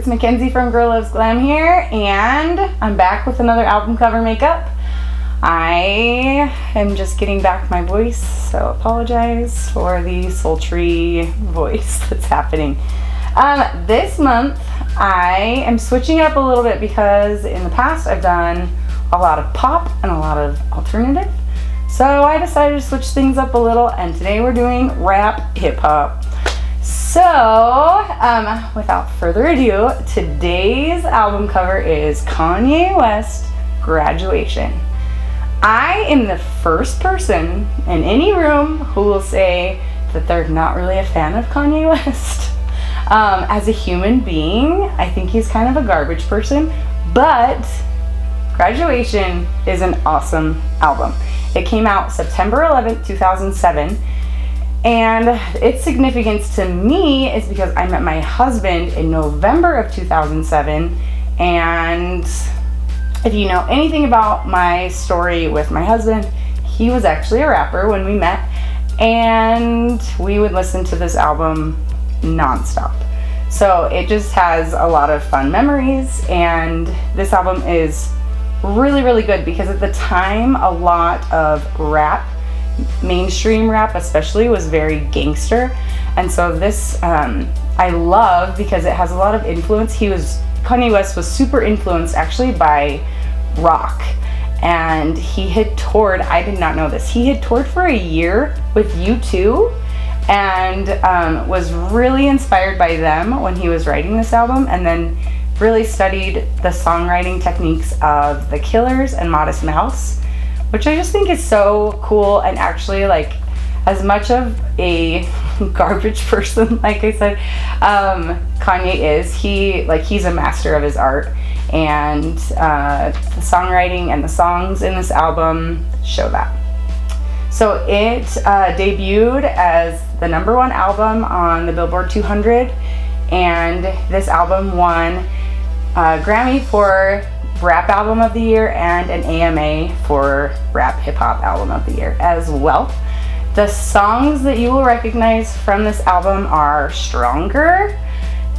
it's Mackenzie from Girl Loves Glam here, and I'm back with another album cover makeup. I am just getting back my voice, so apologize for the sultry voice that's happening. This month I am switching it up a little bit because in the past I've done a lot of pop and a lot of alternative. So I decided to switch things up a little, and today we're doing rap hip hop. So, without further ado, today's album cover is Kanye West Graduation. I am the first person in any room who will say that they're not really a fan of Kanye West. As a human being, I think he's kind of a garbage person, but Graduation is an awesome album. It came out September 11th, 2007. And its significance to me is because I met my husband in November of 2007, and if you know anything about my story with my husband, he was actually a rapper when we met, and we would listen to this album nonstop. So it just has a lot of fun memories, and this album is really, really good because at the time, a lot of rap, mainstream rap especially, was very gangster, and so this I love because it has a lot of influence. Kanye West was super influenced actually by rock, and he had toured, I did not know this, he had toured for a year with U2 and was really inspired by them when he was writing this album, and then really studied the songwriting techniques of The Killers and Modest Mouse, which I just think is so cool. And actually, like, as much of a garbage person, like I said, Kanye is, he's a master of his art, and the songwriting and the songs in this album show that. So it debuted as the #1 album on the Billboard 200, and this album won a Grammy for Rap Album of the Year and an AMA for Rap Hip Hop Album of the Year as well. The songs that you will recognize from this album are Stronger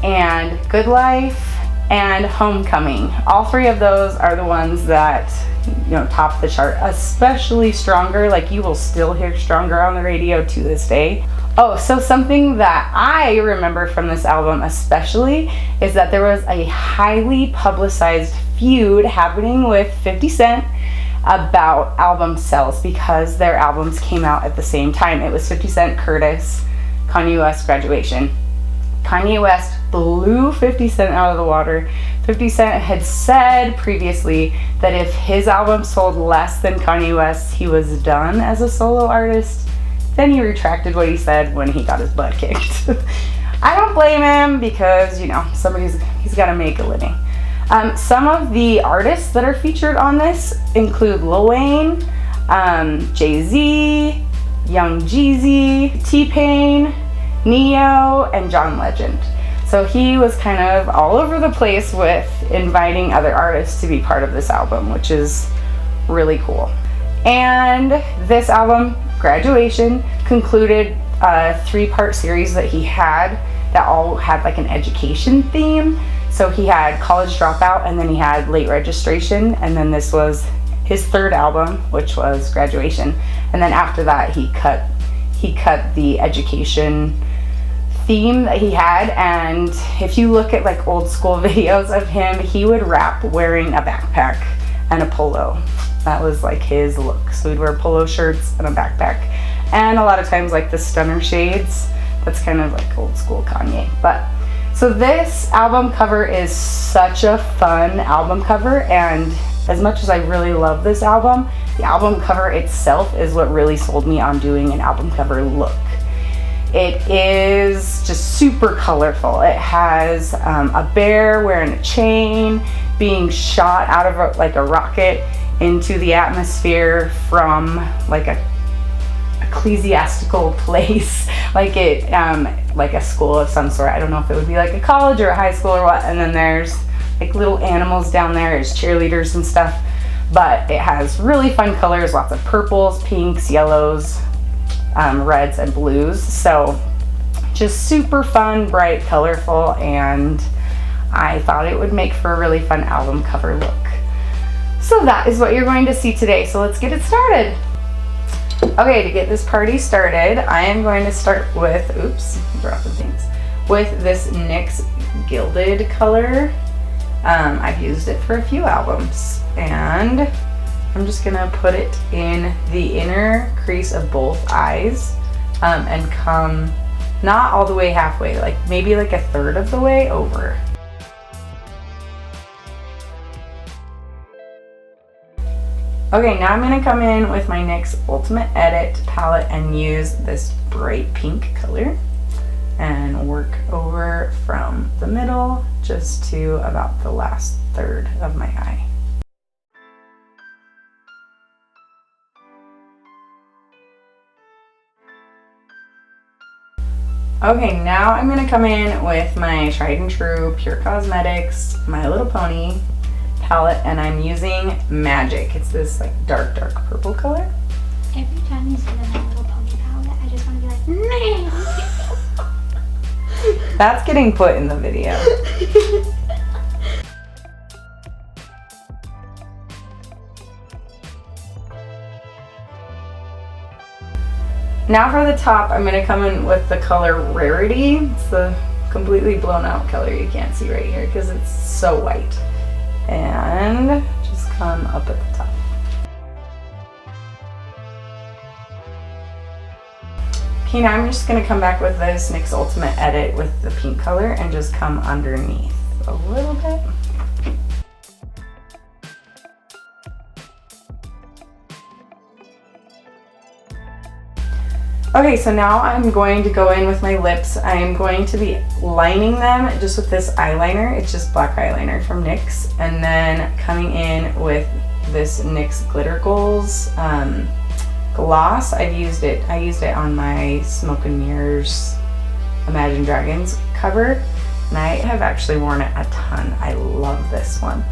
and Good Life and Homecoming. All three of those are the ones that, top the chart, especially Stronger. Like, you will still hear Stronger on the radio to this day. Oh, so something that I remember from this album especially is that there was a highly publicized feud happening with 50 Cent about album sales because their albums came out at the same time. It was 50 Cent, Curtis, Kanye West, Graduation. Kanye West blew 50 Cent out of the water. 50 Cent had said previously that if his album sold less than Kanye West, he was done as a solo artist. Then he retracted what he said when he got his butt kicked. I don't blame him because, he's got to make a living. Some of the artists that are featured on this include Lil Wayne, Jay-Z, Young Jeezy, T-Pain, Neo, and John Legend. So he was kind of all over the place with inviting other artists to be part of this album, which is really cool. And this album, Graduation, concluded a 3-part series that he had that all had like an education theme. So he had College Dropout, and then he had Late Registration, and then this was his 3rd album, which was Graduation. And then after that he cut the education theme that he had, and if you look at like old school videos of him, he would rap wearing a backpack and a polo. That was like his look. So he'd wear polo shirts and a backpack, and a lot of times like the stunner shades. That's kind of like old school Kanye. But so this album cover is such a fun album cover, and as much as I really love this album, the album cover itself is what really sold me on doing an album cover look. It is just super colorful. It has a bear wearing a chain being shot out of a rocket into the atmosphere from like a ecclesiastical place, like a school of some sort. I don't know if it would be like a college or a high school or what. And then there's like little animals down there as cheerleaders and stuff. But it has really fun colors, lots of purples, pinks, yellows, reds, and blues. So just super fun, bright, colorful, and I thought it would make for a really fun album cover look. So that is what you're going to see today. So let's get it started. Okay, to get this party started, I am going to start with, oops, dropping things, with this NYX Gilded color. I've used it for a few albums, and I'm just gonna put it in the inner crease of both eyes, and come not all the way halfway, like maybe like a third of the way over. Okay, now I'm going to come in with my NYX Ultimate Edit palette and use this bright pink color and work over from the middle just to about the last third of my eye. Okay, now I'm going to come in with my tried and true Pure Cosmetics My Little Pony palette, and I'm using Magic. It's this like dark purple color. Every time you say the My Little Pony palette, I just want to be like, no. That's getting put in the video. Now for the top, I'm going to come in with the color Rarity. It's the completely blown out color you can't see right here because it's so white. And just come up at the top. Okay, now I'm just going to come back with this NYX Ultimate Edit with the pink color and just come underneath a little bit. Okay, so now I'm going to go in with my lips. I am going to be lining them just with this eyeliner. It's just black eyeliner from NYX. And then coming in with this NYX Glitter Goals gloss. I used it on my Smoke and Mirrors Imagine Dragons cover. And I have actually worn it a ton. I love this one.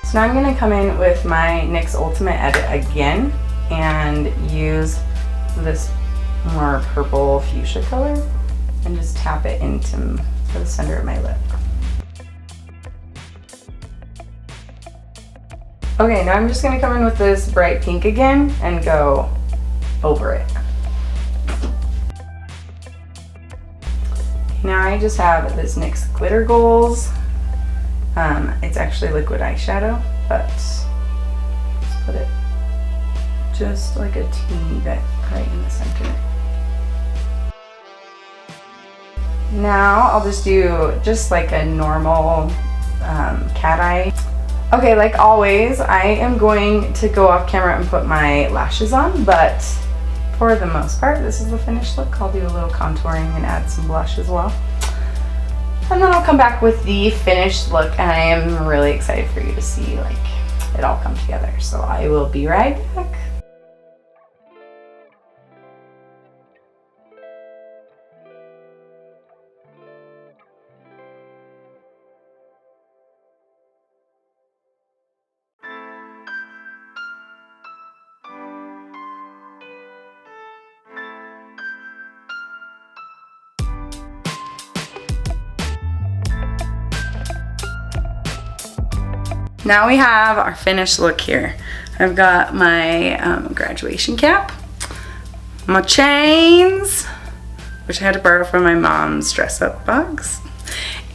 So now I'm going to come in with my NYX Ultimate Edit again and use this more purple fuchsia color and just tap it into the center of my lip. Okay, now I'm just going to come in with this bright pink again and go over it. Now I just have this NYX Glitter Goals. It's actually liquid eyeshadow, but just put it just like a teeny bit right in the center. Now I'll just do just like a normal cat eye. Okay, like always, I am going to go off camera and put my lashes on, but for the most part, this is the finished look. I'll do a little contouring and add some blush as well. And then I'll come back with the finished look, and I am really excited for you to see like it all come together. So I will be right back. Now we have our finished look here. I've got my graduation cap, my chains, which I had to borrow from my mom's dress up box,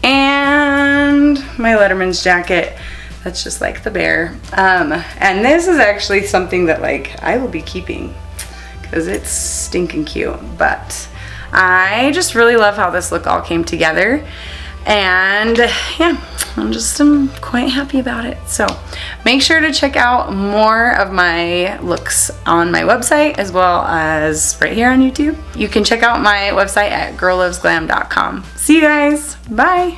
and my Letterman's jacket that's just like the bear. And this is actually something that like I will be keeping because it's stinking cute, but I just really love how this look all came together. And yeah, I'm quite happy about it. So make sure to check out more of my looks on my website as well as right here on YouTube. You can check out my website at girllovesglam.com. See you guys. Bye.